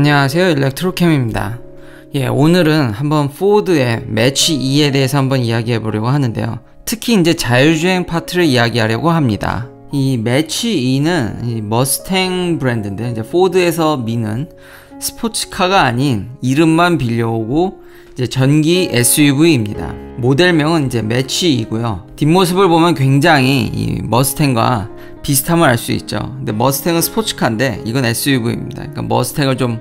안녕하세요, 일렉트로캠입니다. 오늘은 한번 포드의 매치 E에 대해서 한번 이야기해 보려고 하는데요. 특히 이제 자율주행 파트를 이야기하려고 합니다. 이 매치 E는 이 머스탱 브랜드인데, 이제 포드에서 미는 스포츠카가 아닌 이름만 빌려오고 이제 전기 SUV입니다. 모델명은 이제 매치 E고요. 뒷모습을 보면 굉장히 이 머스탱과 비슷함을 알 수 있죠. 근데 머스탱은 스포츠카인데 이건 SUV입니다. 그러니까 머스탱을 좀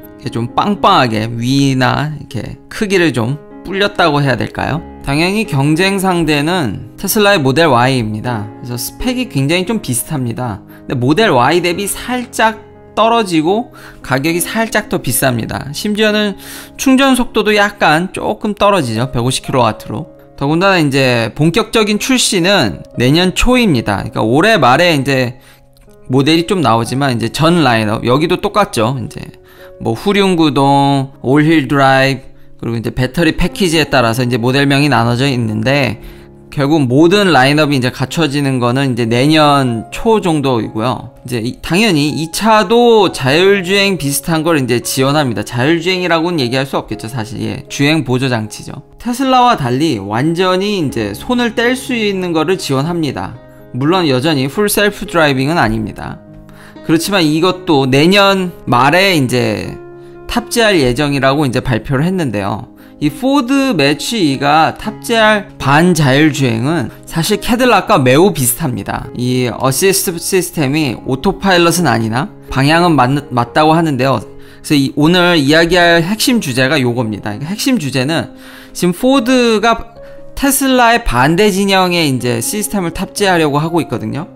빵빵하게 위나 이렇게 크기를 좀 불렸다고 해야 될까요? 당연히 경쟁 상대는 테슬라의 모델 Y입니다. 그래서 스펙이 굉장히 좀 비슷합니다. 근데 모델 Y 대비 살짝 떨어지고 가격이 살짝 더 비쌉니다. 심지어는 충전 속도도 약간 조금 떨어지죠. 150kW로. 더군다나 이제 본격적인 출시는 내년 초입니다. 그러니까 올해 말에 이제 모델이 좀 나오지만 이제 전 라인업 여기도 똑같죠. 이제 뭐 후륜 구동, 올힐 드라이브, 그리고 이제 배터리 패키지에 따라서 이제 모델명이 나눠져 있는데, 결국 모든 라인업이 이제 갖춰지는 거는 이제 내년 초 정도이고요. 이제 당연히 이 차도 자율주행 비슷한 걸 이제 지원합니다. 자율주행이라고는 얘기할 수 없겠죠, 사실. 주행 보조 장치죠. 테슬라와 달리 완전히 이제 손을 뗄 수 있는 거를 지원합니다. 물론 여전히 풀 셀프 드라이빙은 아닙니다. 그렇지만 이것도 내년 말에 이제 탑재할 예정이라고 이제 발표를 했는데요. 이 포드 매치 E가 탑재할 반자율주행은 사실 캐딜락과 매우 비슷합니다. 이 어시스트 시스템이 오토파일럿은 아니나 방향은 맞다고 하는데요. 그래서 오늘 이야기할 핵심 주제가 요겁니다. 핵심 주제는 지금 포드가 테슬라의 반대 진영의 이제 시스템을 탑재하려고 하고 있거든요.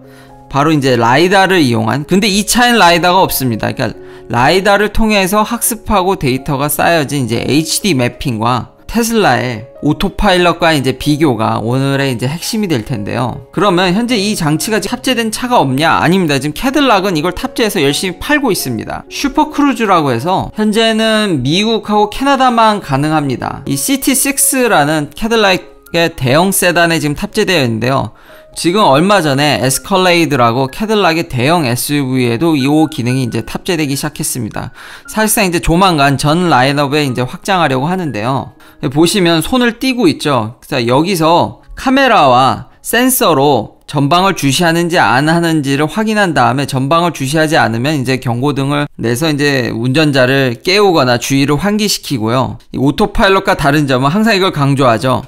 바로 이제 라이다를 이용한, 근데 이 차엔 라이다가 없습니다. 그러니까 라이다를 통해서 학습하고 데이터가 쌓여진 이제 HD 매핑과 테슬라의 오토파일럿과 이제 비교가 오늘의 이제 핵심이 될 텐데요. 그러면 현재 이 장치가 탑재된 차가 없냐? 아닙니다. 지금 캐딜락은 이걸 탑재해서 열심히 팔고 있습니다. 슈퍼크루즈라고 해서 현재는 미국하고 캐나다만 가능합니다. 이 CT6라는 캐딜락의 대형 세단에 지금 탑재되어 있는데요. 지금 얼마 전에 에스컬레이드라고 캐딜락의 대형 SUV에도 이 기능이 이제 탑재되기 시작했습니다. 사실상 이제 조만간 전 라인업에 이제 확장하려고 하는데요. 보시면 손을 띄고 있죠. 그래서 여기서 카메라와 센서로 전방을 주시하는지 안 하는지를 확인한 다음에 전방을 주시하지 않으면 이제 경고등을 내서 이제 운전자를 깨우거나 주의를 환기시키고요. 이 오토파일럿과 다른 점은 항상 이걸 강조하죠.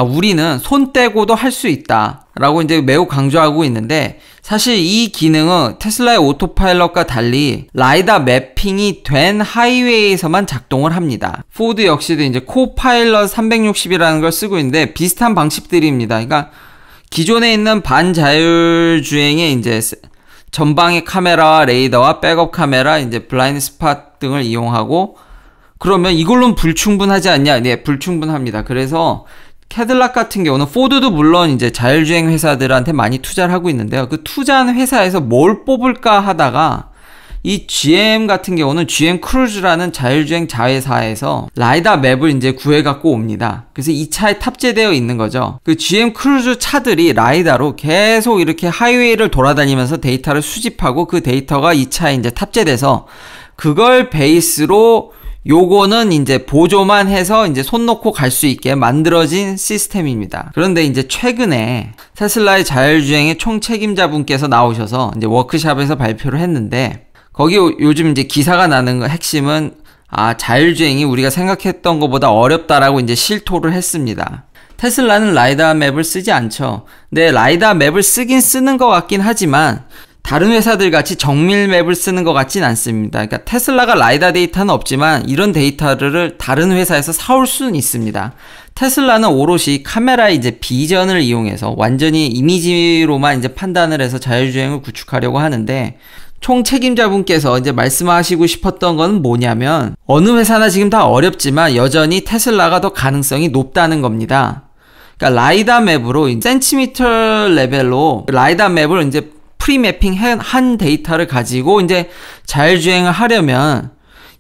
우리는 손 떼고도 할 수 있다 라고 이제 매우 강조하고 있는데, 사실 이 기능은 테슬라의 오토파일럿과 달리 라이다 매핑이 된 하이웨이에서만 작동을 합니다. 포드 역시도 이제 코파일럿 360이라는 걸 쓰고 있는데 비슷한 방식들입니다. 그러니까 기존에 있는 반자율주행의 이제 전방의 카메라와 레이더와 백업 카메라, 이제 블라인드 스팟 등을 이용하고, 그러면 이걸로는 불충분하지 않냐? 네, 불충분합니다. 그래서 캐딜락 같은 경우는, 포드도 물론 이제 자율주행 회사들한테 많이 투자를 하고 있는데요. 그 투자한 회사에서 뭘 뽑을까 하다가 이 GM 같은 경우는 GM 크루즈라는 자율주행 자회사에서 라이다 맵을 이제 구해갖고 옵니다. 그래서 이 차에 탑재되어 있는 거죠. 그 GM 크루즈 차들이 라이다로 계속 이렇게 하이웨이를 돌아다니면서 데이터를 수집하고, 그 데이터가 이 차에 이제 탑재돼서 그걸 베이스로 요거는 이제 보조만 해서 이제 손 놓고 갈 수 있게 만들어진 시스템입니다. 그런데 이제 최근에 테슬라의 자율주행의 총책임자분께서 나오셔서 이제 워크샵에서 발표를 했는데, 거기 요즘 이제 기사가 나는 핵심은 자율주행이 우리가 생각했던 것보다 어렵다라고 이제 실토를 했습니다. 테슬라는 라이다 맵을 쓰지 않죠. 근데 라이다 맵을 쓰긴 쓰는 것 같긴 하지만 다른 회사들 같이 정밀 맵을 쓰는 것 같진 않습니다. 그러니까 테슬라가 라이다 데이터는 없지만 이런 데이터를 다른 회사에서 사올 수는 있습니다. 테슬라는 오롯이 카메라의 이제 비전을 이용해서 완전히 이미지로만 이제 판단을 해서 자율주행을 구축하려고 하는데, 총 책임자분께서 이제 말씀하시고 싶었던 건 뭐냐면, 어느 회사나 지금 다 어렵지만 여전히 테슬라가 더 가능성이 높다는 겁니다. 그러니까 라이다 맵으로 센티미터 레벨로 라이다 맵을 이제 프리매핑 한 데이터를 가지고 이제 자율주행을 하려면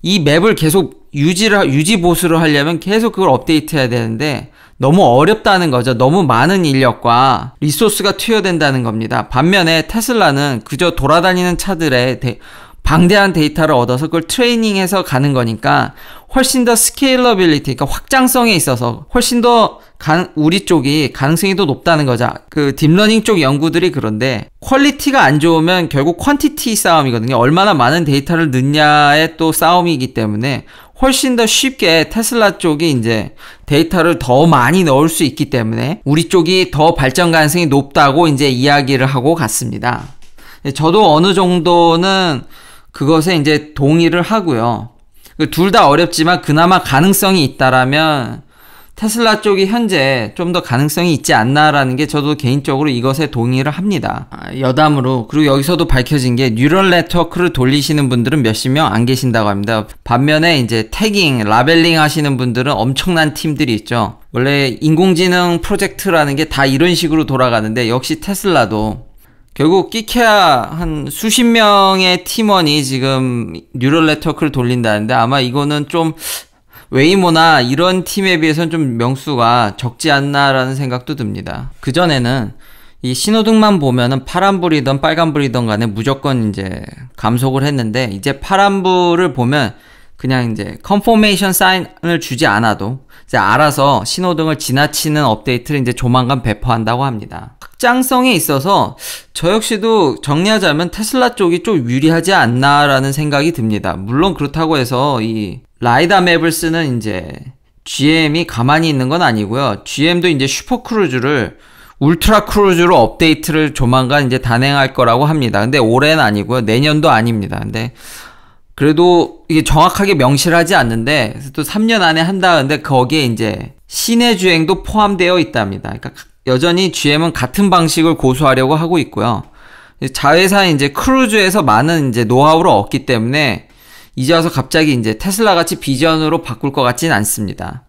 이 맵을 계속 유지 보수를 하려면 계속 그걸 업데이트 해야 되는데 너무 어렵다는 거죠. 너무 많은 인력과 리소스가 투여된다는 겁니다. 반면에 테슬라는 그저 돌아다니는 차들의 방대한 데이터를 얻어서 그걸 트레이닝해서 가는 거니까 훨씬 더 스케일러빌리티, 그러니까 확장성에 있어서 훨씬 더 우리 쪽이 가능성이 더 높다는 거죠. 그 딥러닝 쪽 연구들이 그런데 퀄리티가 안 좋으면 결국 퀀티티 싸움이거든요. 얼마나 많은 데이터를 넣냐의 또 싸움이기 때문에 훨씬 더 쉽게 테슬라 쪽이 이제 데이터를 더 많이 넣을 수 있기 때문에 우리 쪽이 더 발전 가능성이 높다고 이제 이야기를 하고 갔습니다. 저도 어느 정도는 그것에 이제 동의를 하고요. 둘 다 어렵지만 그나마 가능성이 있다라면 테슬라 쪽이 현재 좀 더 가능성이 있지 않나라는 게 저도 개인적으로 이것에 동의를 합니다. 여담으로, 그리고 여기서도 밝혀진 게 뉴럴 네트워크를 돌리시는 분들은 몇십 명 안 계신다고 합니다. 반면에 이제 태깅, 라벨링 하시는 분들은 엄청난 팀들이 있죠. 원래 인공지능 프로젝트라는 게 다 이런 식으로 돌아가는데 역시 테슬라도 결국 끼케야 한 수십 명의 팀원이 지금 뉴럴 네트워크를 돌린다는데 아마 이거는 좀 웨이모나 이런 팀에 비해서는 좀 명수가 적지 않나라는 생각도 듭니다. 그전에는 이 신호등만 보면은 파란불이든 빨간불이든 간에 무조건 이제 감속을 했는데 이제 파란불을 보면 그냥 이제 컨포메이션 사인을 주지 않아도 이제 알아서 신호등을 지나치는 업데이트를 이제 조만간 배포한다고 합니다. 확장성에 있어서 저 역시도 정리하자면 테슬라 쪽이 좀 유리하지 않나라는 생각이 듭니다. 물론 그렇다고 해서 이 라이다 맵을 쓰는 이제 GM이 가만히 있는 건 아니고요. GM도 이제 슈퍼크루즈를 울트라 크루즈로 업데이트를 조만간 이제 단행할 거라고 합니다. 근데 올해는 아니고요. 내년도 아닙니다. 근데 그래도 이게 정확하게 명시를 하지 않는데 또 3년 안에 한다는데 거기에 이제 시내 주행도 포함되어 있답니다. 그러니까 여전히 GM은 같은 방식을 고수하려고 하고 있고요. 자회사는 이제 크루즈에서 많은 이제 노하우를 얻기 때문에 이제 와서 갑자기 이제 테슬라 같이 비전으로 바꿀 것 같진 않습니다.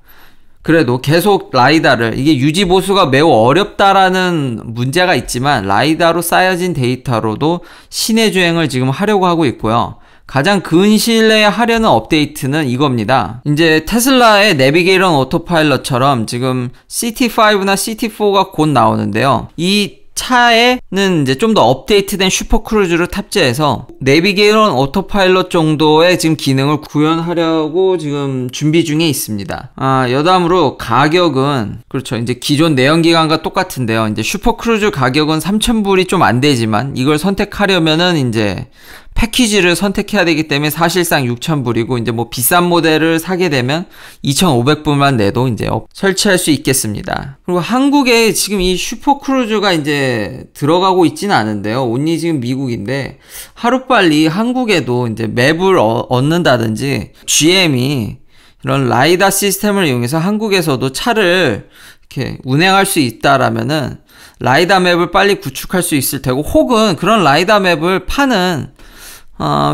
그래도 계속 라이다를, 이게 유지 보수가 매우 어렵다라는 문제가 있지만 라이다로 쌓여진 데이터로도 시내 주행을 지금 하려고 하고 있고요. 가장 근시일 내에 하려는 업데이트는 이겁니다. 이제 테슬라의 내비게이션 오토파일럿처럼 지금 CT5나 CT4가 곧 나오는데요. 이 차에는 이제 좀 더 업데이트된 슈퍼크루즈를 탑재해서 내비게이션 오토파일럿 정도의 지금 기능을 구현하려고 지금 준비 중에 있습니다. 여담으로 가격은 그렇죠. 이제 기존 내연기관과 똑같은데요. 이제 슈퍼크루즈 가격은 3,000불이 좀 안 되지만 이걸 선택하려면은 이제 패키지를 선택해야 되기 때문에 사실상 6,000불이고 이제 뭐 비싼 모델을 사게 되면 2,500불만 내도 이제 설치할 수 있겠습니다. 그리고 한국에 지금 이 슈퍼크루즈가 이제 들어가고 있지는 않은데요. 온리 지금 미국인데 하루빨리 한국에도 이제 맵을 얻는다든지 GM이 이런 라이다 시스템을 이용해서 한국에서도 차를 이렇게 운행할 수 있다라면은 라이다 맵을 빨리 구축할 수 있을 테고, 혹은 그런 라이다 맵을 파는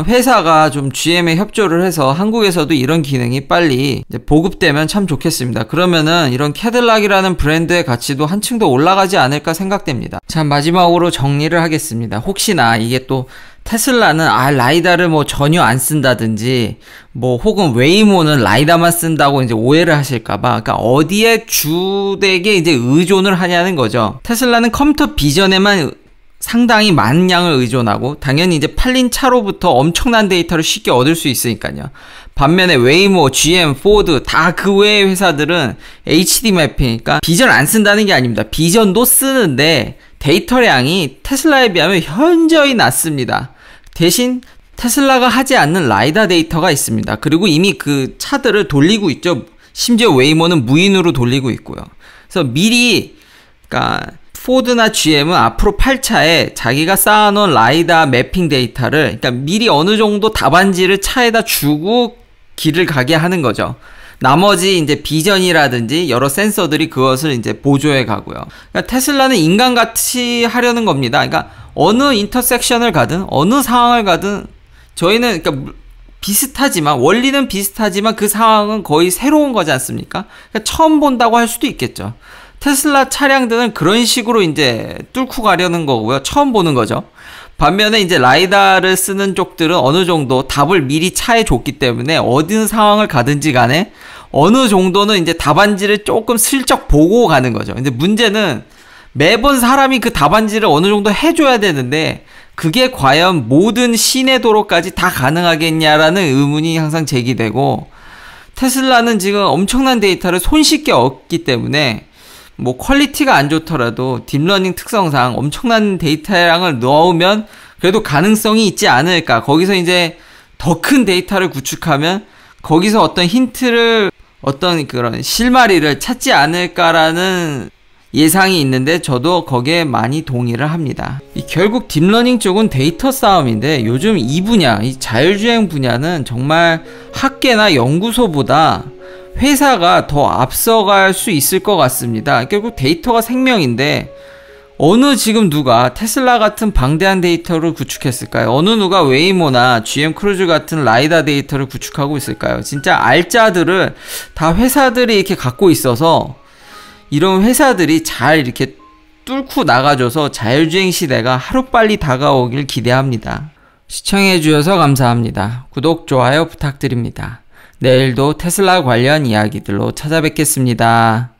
회사가 좀 GM에 협조를 해서 한국에서도 이런 기능이 빨리 이제 보급되면 참 좋겠습니다. 그러면은 이런 캐딜락이라는 브랜드의 가치도 한층 더 올라가지 않을까 생각됩니다. 자, 마지막으로 정리를 하겠습니다. 혹시나 이게 또 테슬라는 라이다를 뭐 전혀 안 쓴다든지 뭐 혹은 웨이모는 라이다만 쓴다고 이제 오해를 하실까봐, 그러니까 어디에 주되게 이제 의존을 하냐는 거죠. 테슬라는 컴퓨터 비전에만 상당히 많은 양을 의존하고 당연히 이제 팔린 차로부터 엄청난 데이터를 쉽게 얻을 수 있으니까요. 반면에 웨이모, GM, 포드 다 그 외의 회사들은 HD 매핑, 그러니까 비전 안 쓴다는 게 아닙니다. 비전도 쓰는데 데이터량이 테슬라에 비하면 현저히 낮습니다. 대신 테슬라가 하지 않는 라이다 데이터가 있습니다. 그리고 이미 그 차들을 돌리고 있죠. 심지어 웨이모는 무인으로 돌리고 있고요. 그래서 미리, 그러니까 포드나 GM은 앞으로 팔 차에 자기가 쌓아놓은 라이다 매핑 데이터를, 그러니까 미리 어느 정도 답안지를 차에다 주고 길을 가게 하는 거죠. 나머지 이제 비전이라든지 여러 센서들이 그것을 이제 보조해 가고요. 그러니까 테슬라는 인간같이 하려는 겁니다. 그러니까 어느 인터섹션을 가든 어느 상황을 가든 저희는 그러니까 비슷하지만, 원리는 비슷하지만 그 상황은 거의 새로운 거지 않습니까? 그러니까 처음 본다고 할 수도 있겠죠. 테슬라 차량들은 그런 식으로 이제 뚫고 가려는 거고요. 처음 보는 거죠. 반면에 이제 라이다를 쓰는 쪽들은 어느 정도 답을 미리 차에 줬기 때문에 어느 상황을 가든지 간에 어느 정도는 이제 답안지를 조금 슬쩍 보고 가는 거죠. 근데 문제는 매번 사람이 그 답안지를 어느 정도 해줘야 되는데 그게 과연 모든 시내 도로까지 다 가능하겠냐라는 의문이 항상 제기되고, 테슬라는 지금 엄청난 데이터를 손쉽게 얻기 때문에 뭐 퀄리티가 안 좋더라도 딥러닝 특성상 엄청난 데이터량을 넣으면 그래도 가능성이 있지 않을까. 거기서 이제 더 큰 데이터를 구축하면 거기서 어떤 힌트를, 어떤 그런 실마리를 찾지 않을까라는 예상이 있는데, 저도 거기에 많이 동의를 합니다. 결국 딥러닝 쪽은 데이터 싸움인데, 요즘 이 분야, 이 자율주행 분야는 정말 학계나 연구소보다 회사가 더 앞서갈 수 있을 것 같습니다. 결국 데이터가 생명인데, 어느 지금 누가 테슬라 같은 방대한 데이터를 구축했을까요? 어느 누가 웨이모나 GM 크루즈 같은 라이다 데이터를 구축하고 있을까요? 진짜 알짜들을 다 회사들이 이렇게 갖고 있어서, 이런 회사들이 잘 이렇게 뚫고 나가줘서 자율주행 시대가 하루빨리 다가오길 기대합니다. 시청해주셔서 감사합니다. 구독, 좋아요 부탁드립니다. 내일도 테슬라 관련 이야기들로 찾아뵙겠습니다.